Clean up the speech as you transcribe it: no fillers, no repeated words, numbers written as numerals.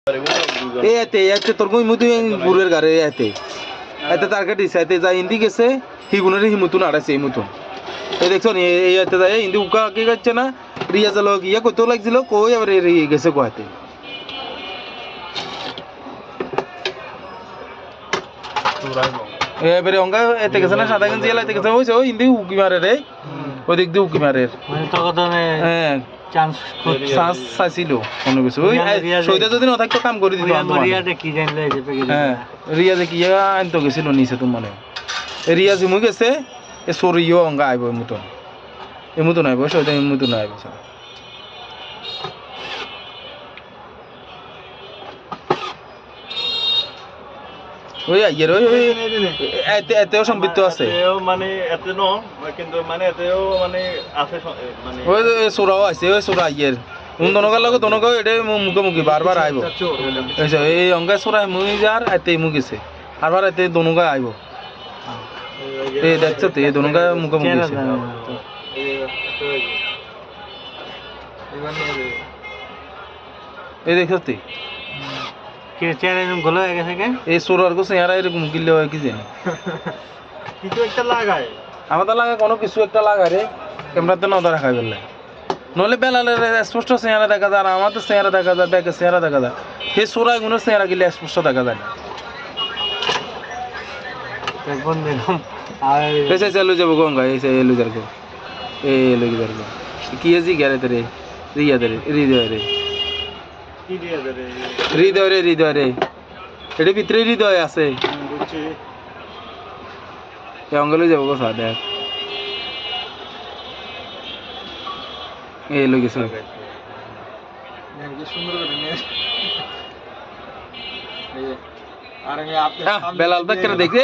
এতে তোর কই মুতু গুরের গারে এতে তার কাটি সাইতে যা ইন্দি গেছে হিগুনের হিমুতুন আড়াইছে এই মতন এই দেখছো নি এই এতে যায় ইন্দি উকা কি করছে না রিয়া জালো গিয়া কত লাগছিল কই আবার গেছে কোয়াতে এবারে অঙ্গা এতে গেছে না সাদা গেঞ্জি এলাইতে গেছে ওইছে ওই ইন্দি উকি মারে রে ওদিক দিয়ে উকি মারে মানে তকদনে হ্যাঁ চান্স চাইছিল মনে করছে ওই সইদা যদি না থাকতো কাম করে দিত রিয়াতে কি জানলে এই যে হ্যাঁ রিয়া যে কি আনতো গেছিল নিচে তো মনে রিয়া জিমু গেছে এ সরিও অঙ্গা আইব এমতন আইব সইদা এমতন আইব ওই আইয়ের ওই এতেও সম্পৃক্ত আছে মানে এতে ন কিন্তু মানে এতেও মানে আছে মানে ওই সোরাও আছে ওই সোরা আইয়ের দনকার লগে দনকাও এটা মুখোমুখি বারবার আইব এই অঙ্গা সোরা মুই যার এতে মুগেছে আবার এতে দনকা আইব এই দেখছো তো এই দনকা মুখোমুখি এই দেখছো তুই কে চ্যানেল গুলো হয়ে গেছে কে এই সোরার কো চেহারা এরকম গিলে হয় কি জানি কিছু একটা লাগায় আমাদের লাগা কোনো কিছু একটা লাগায় রে ক্যামেরাতে নজর রাখা গেলে নলে বেলালের স্পষ্ট চেহারা দেখা যায় আর আমাদের চেহারা দেখা যায় ব্যাকের চেহারা দেখা যায় সেই সোরাই গুলোর চেহারা গেলে স্পষ্ট দেখা যায় না কোন দিলাম আর এসে চালু যাবো গঙ্গা এসে এলু যারগো এই এলু যারগো কি আছে গেরে রে রিয়া রে হৃদয় রে কি দিয়ে দেবে হৃদয় রে এটা ভিতরে হৃদয় আছে বুঝছি এই অঙ্গলে যাবো গো সাদা এই লোক গেছে সুন্দর করে নিয়ে আর আমি বেলাল বেকের দেখে